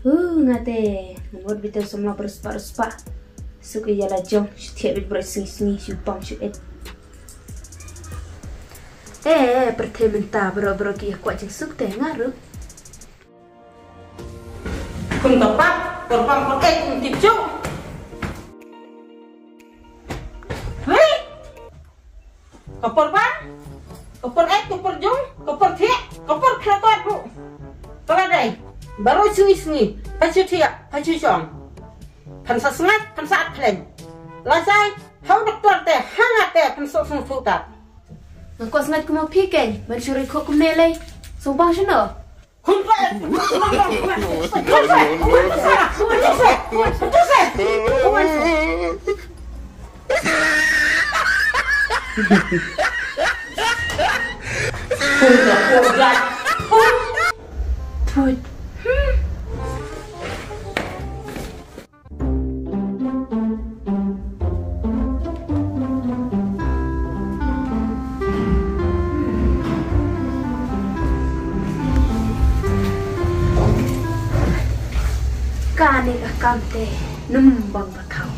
Ngate, menurut betul semua bersepak-sepak. Suka jalan jong, setiap bit bersing-sing, supang syuet. Pertementa bro-bro kia kuat jeng suk teh ngaruh. Kun tepat, korban pakai kun tipcuk. Hei, kopor pan, kopor jong, kopor tiak, kopor kelakar bu. Teladai, baru sungi, pacu tiak, pacu jong. Pansa semat, pansa atlen. Lasai, hau doktor teh, hangat teh, pansa sung futat. Ngaku sangat kumau piken, mencuri kok kumnelai. Sobang sino. Kumpai. Kane ka kamte numbang bakau.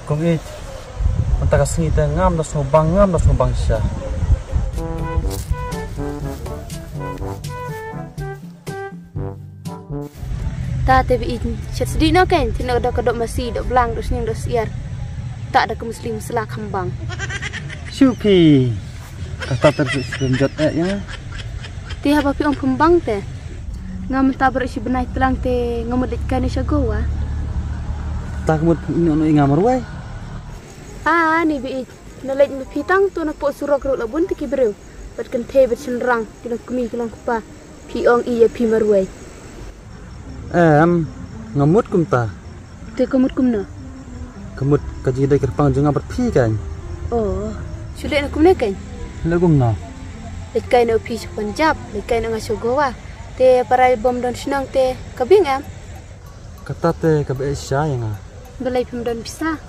Kung ang taga-singita ngam na sumubang siya. Tate biin, syat sedih no kan? Tina udah kedok masih dok belang dok senyum dok siar. Tak ada kemuslim selak kembang. Syupi, kata terbenjot ya. Tiha papi om kembang teh. Ngam tabrak si benai telang teh ngamudit kan isya goa. Tak kemud ino ingamar wai. Ni biin, nalaj mi pitang tu nak pok surok ruk labun tiki beru. Bat kan teh bat senrang, kila kumi kila kupa. Piong iya pi marwai. Ngamut kumta. Te kamut kumna. Kamut kaji dai kerpang junga berpi kan. Oh, sulit nak kumna kan? Lagum na. Lekai no pi Punjab, lekai no ngaso Goa. Te parai bom don senang te kabing am. Kata te kabe isya yang Balai pim don bisa.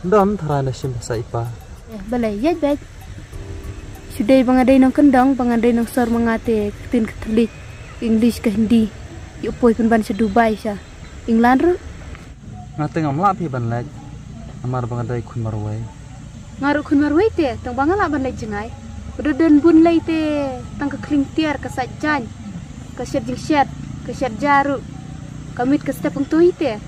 Don thara na sim sa ipa. Balai ya baik. Sudai bangadai nang kendang, bangadai nang sor mangate tin Katolik, English ke Hindi. Yupoi pun ban se Dubai sya. England ru. Ngate ngamla pi ban lek. Amar bangadai kun marwai. Ngaru kun marwai te, tang bangala ban lek jengai. Udah dan bun lai te, tang ke kling tiar ke sajan. Ke syat jing syat, ke syat jaru. Kamit ke step pengtui te.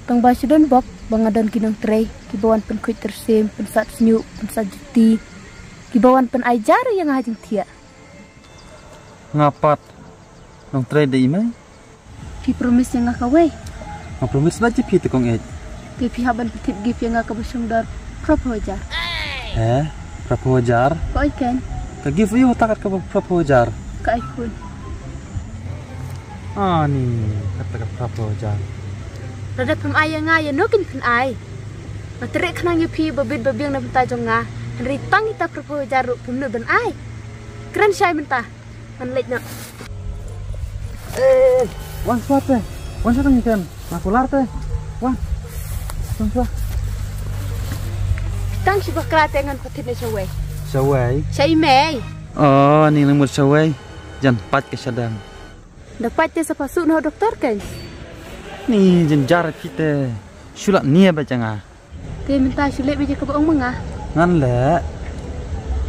Tang basu don bok, bangadon kinang trei, kibawan pen kuit tersim, pen sat senyuk, pen sat juti. Kibawan pen ai jaru yang hajing tia. Ngapat nong trei de imai. Pi promis yang ngakawai. Ngap promis la pi te kong Pi haban petip gif yang ngakabusung dar propojar. Propojar. Koi kan? Ka give you takat ka propojar. Ka ikun. Ni kata ka propojar. Rada pem ayang ngaya nokin pen ai. Matrek kanang yu pi babit babiang na benta jonga. Henry tang ita propojar ru pem no ben ai. Keren syai benta. Man lek na. Wan swat teh. Wan swat ngitan. Makular teh. Wan. Swat. Tang si bakra tengan patit na syawai. Syawai. Syai mei. Oh, ni lemut syawai. Jan pat ke sadang. Dapat te sa pasuk no doktor kan? Ni jenjar kita. Sulak ni baca nga. Te minta sulit bija ke baong manga. Ngan le.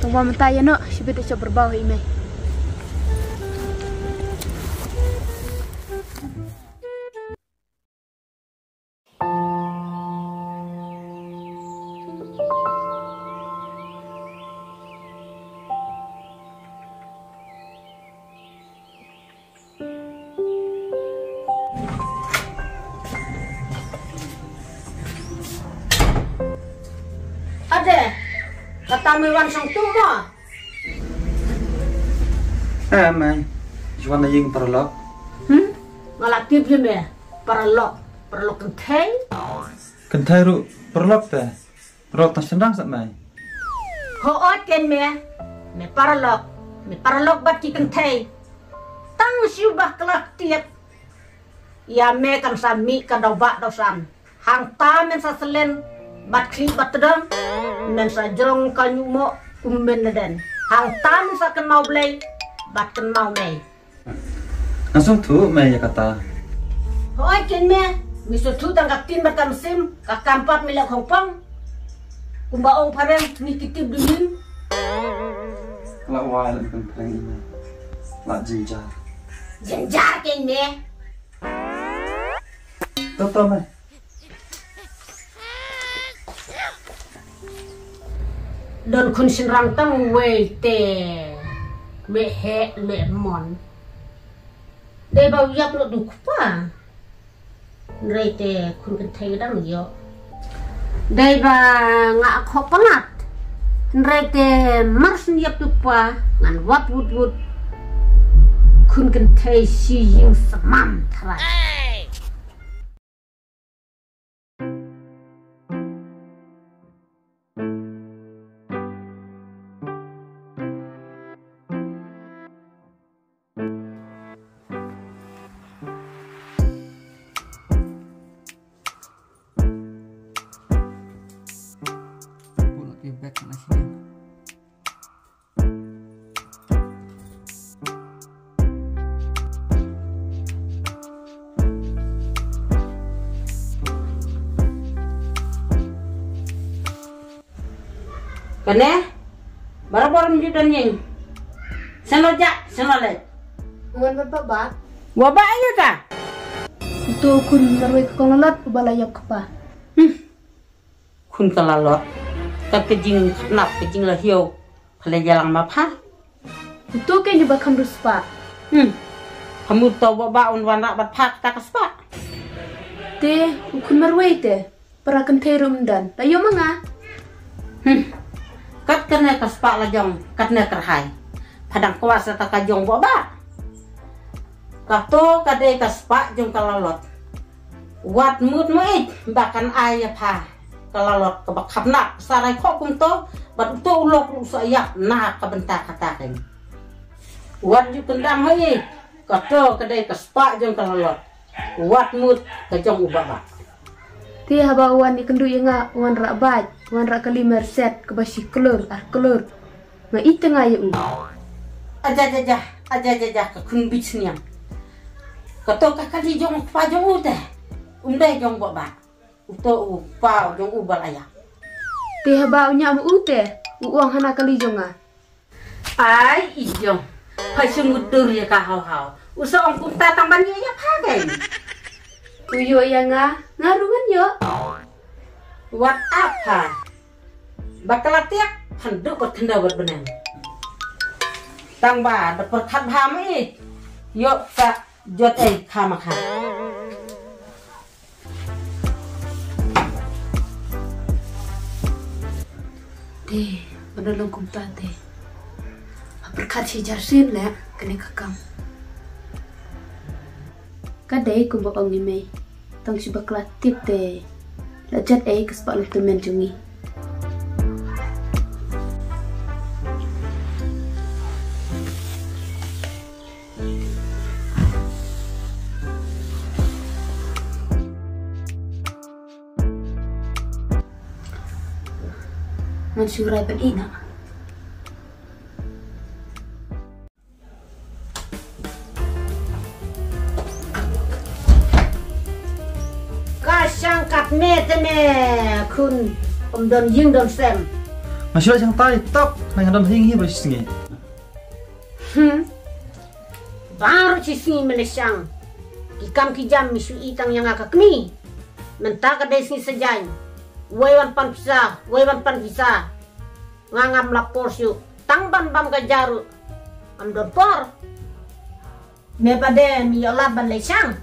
Tunggu minta ya no, si beda sa berbau imei. kata mewan sang tu mo. Mai. Jual na yung paralok. Ngalak tip je me. Paralok kenteng. Kentai ru paralok teh. Paralok tas sendang sak mai. Hoot ken me paralok bat ki kenteng. Tang siubah kelak tiap. Ya me kan sami kan dau ba dau san. Hang ta men sa selen bat kli bat tedang. Men sa jong kan mo umben den. Hang ta men sa kan mau blai bat kan mau me. Langsung tu mai ya kata. Hoy ken me, miso tu tang tin bakam sim, ka kampat me lek Hong Kong. Kumbaong pareng ni kitib dulin. La wai la kan perang ini. La jinjar. Jenjar ken me. Toto mai. Don kun sin rang tang we te. Me he le mon. Để bao giáp nó đủ quá rồi thì kun cần thấy đang nhiều đây ba ngã khó panat rồi thì mars giáp đủ quá ngan wat wud kun cần thấy si yung samam thara Kene, barang-barang menjudan yang, senojak, senolek. Ngon bapak ba? Wabak aja ta? Itu kun marway ke konglalat ubalayap kapa. Kun kalalot, tak kejing kenap kejing lahio, kalau jalan mapa. Itu kan juga kam ruspa. Kamu tahu wabak unwan rak bat pak tak kespa. Te kun marway te para kenterum dan. Layo manga. Kat kena kespa lajong, kat kena kerhai. Padang kuasa tak kajong wabak. Kato kade kespa jong kalalot. Wat mut muit bahkan ayah pa. Kalalot kebakap nak sarai kok kunto bat tu ulok usayak nak kebentak katakan. Wat ju kendang hai. Kato kade kespa jong kalalot. Wat mut kajong ubaba. Te habawan ikendu nga wan rak baj, wan rak kali merset ke basi kelur. Nga ite nga ya u. Aja ke kun bits niang. Kato kakali jong pa jong ute. Undai jong baba. Uto pa jong ubalaya. Te habaunya am ute, uang hana kali jonga. Ai ijong. Pa sungudur ya ka hau. Usa ong kunta tamban ya pagai. Uyo ya ngarungan yo. Wat apa? Bakalatiak handuk berkenda berbenang. Tangba dapat kat hami. Yo sa jot kamaka. Te benolong kumta te. Berkat si jarsin lah kene kakam. Kadai ku baong ni mai. Tong si baklat tip te. Lajat kespak lu temen jungi. Mansurai berina. Kasangkat me kun don ying don sem. Masih yang tai tok nang don hing hi bersingi. Baru cisingi melesang. Kikam kijam misu itang yang akakmi. Mentaka desi sejany. Wewan pan bisa. Ngangam lapor siu. Tangban bam gajaru. Am don por. Me pade mi yola ban lesang.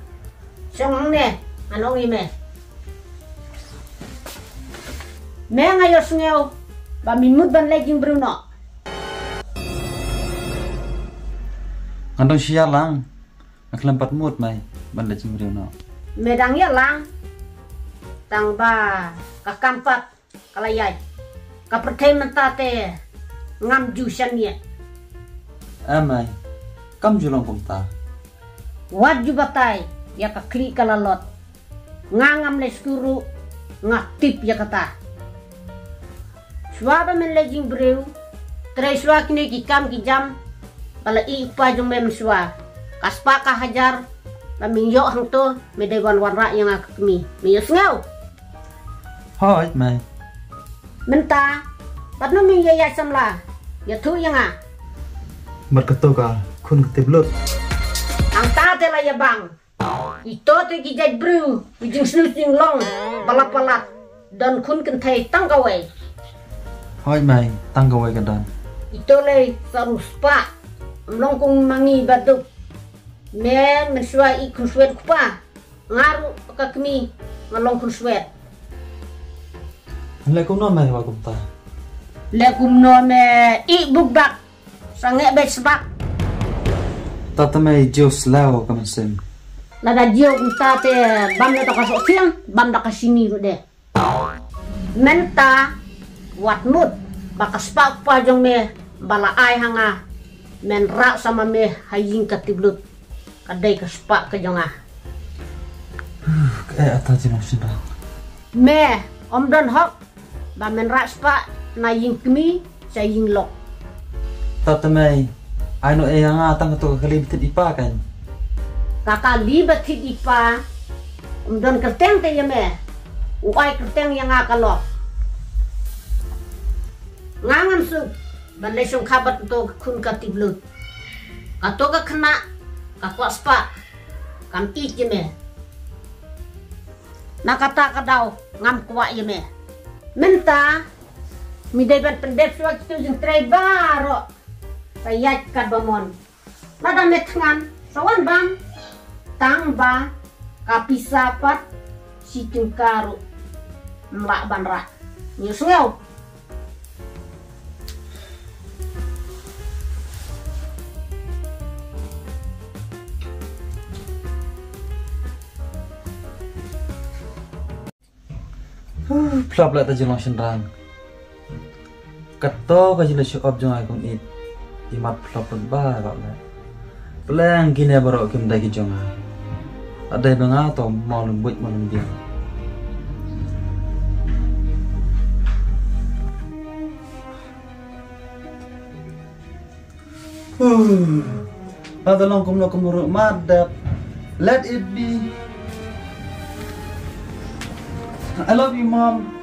Song ne anong ime. Me ngayo sngeu ba minmut ban lejing Bruno. Ngandong siya lang. Naklampat mood may banda cimriw no. Medang ya lang. Tang ba kakampat kalayay. Kapertay mentate ngam jusan ya. Amay. Kam julong kumta. Wat jubatay ya kakli kalalot. Ngangam le skuru ngaktip ya kata. Swaba men lejing brew. Tray swa kini ki kam ki jam. Bala ipa jong mem swa. Kaspa ka hajar. Laming yo hang to medewan warra yang akmi. Miyos ngaw. Hoy may. Menta. Patno mi ya samla. Ya tu yang a. Marketo ka kun ketiblut. Ang tate la ya bang. Ito te ki jay brew. Ujing snusing long. Balap-balap. Dan kun kentai tanggaway. Hoy may tanggaway ka dan. Ito le sarus pa. Mlong kong mangi baduk. Men mensua ikun swet kupa. Ngaru kakmi ngalong kun swet. Lek kuno may wa kumta. Lekum no me i bugbak. Sange bet sebak. Tata may Diyos lao kamasim. Lada jio kunta te bam na to kasok siang. Bam da kasini ru de. Menta wat mut. Bakas pa pa jong me bala ai hanga. Men ra sama me haying katiblut. Kadai kaspa ke jonga. Kayak ata jinong sinda. Me om don hok. Ba men ra spa na ying kmi sa ying lok. Tata may ano yang atang to kalibitin ipa kan. Kakak libat hit ipa. Om don kerteng te ya me. Uai kerteng yang akalok. Ngangan su. Bandai sung kabat to kun katiblut. Kato ka kena. Kakwa spa. Kam ik ya me. Nakata kadaw ngam kwa ya me. Menta mi debat pendep suat tu jeng tray baro. Sayat kadbamon. Nada metngan sawan bam. Tang ba kapisapat si tengkaru. Mlak banra. Nyus ngau. Plap la ta jinong sinrang. Kato ka jila show up jong ai kong it. Imat plap ba ba la. Pelang gini baro kim dagi jong ai. Ada bang ato mau lembut mau lembiang. Ada long kum no kumuruk madap. Let it be. I love you, Mom.